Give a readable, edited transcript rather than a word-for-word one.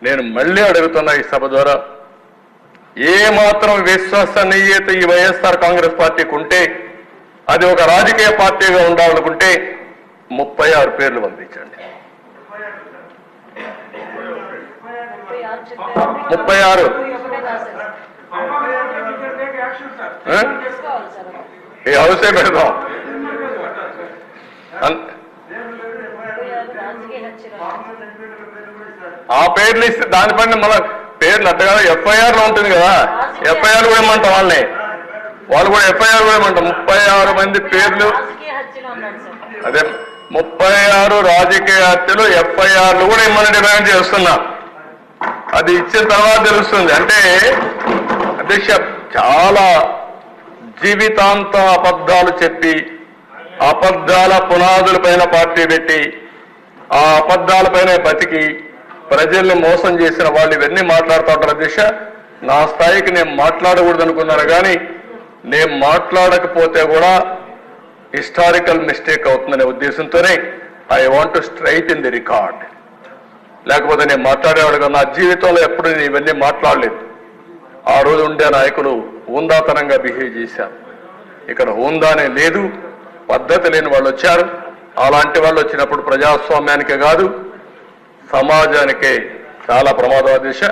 నేను మళ్ళీ అడుగుతున్నా ఈ సభ ద్వారా, ఏ మాత్రం విశ్వసనీయత ఈ వైఎస్ఆర్ కాంగ్రెస్ పార్టీకి ఉంటే, అది ఒక రాజకీయ పార్టీగా ఉండాలనుకుంటే 36 పేర్లు పంపించండి. 36 ఈ హౌసే పెడదాం. ఆ పేర్లు ఇస్తే దానిపైన మన పేర్లు అట్టగా ఎఫ్ఐఆర్ లో ఉంటుంది కదా, ఎఫ్ఐఆర్ కూడా ఇమ్మంటాం వాళ్ళని, వాళ్ళు కూడా ఎఫ్ఐఆర్ కూడా ఇమ్మంటాం. 36 మంది పేర్లు, అదే 36 రాజకీయ హత్యలు ఎఫ్ఐఆర్లు కూడా ఇమ్మని డిమాండ్ చేస్తున్నా. అది ఇచ్చిన తర్వాత తెలుస్తుంది. అంటే అధ్యక్ష, చాలా జీవితాంత అబద్ధాలు చెప్పి అబద్ధాల పునాదులపైన పార్టీ పెట్టి ఆ అబద్ధాలపైన బతికి ప్రజల్ని మోసం చేసిన వాళ్ళు ఇవన్నీ మాట్లాడుతూ ఉంటారు. అధ్యక్ష, నా స్థాయికి నేను మాట్లాడకూడదు అనుకున్నాను, కానీ నేను మాట్లాడకపోతే కూడా హిస్టారికల్ మిస్టేక్ అవుతుందనే ఉద్దేశంతోనే I want to straight in the record. లేకపోతే నేను మాట్లాడేవాడు కదా, నా జీవితంలో ఎప్పుడు నేను ఇవన్నీ మాట్లాడలేదు. ఆ రోజు ఉండే నాయకులు హుందాతనంగా బిహేవ్ చేశారు. ఇక్కడ హుందానే లేదు, పద్ధతి లేని వాళ్ళు వచ్చారు. అలాంటి వాళ్ళు వచ్చినప్పుడు ప్రజాస్వామ్యానికే కాదు సమాజానికే చాలా ప్రమాదం. దిశ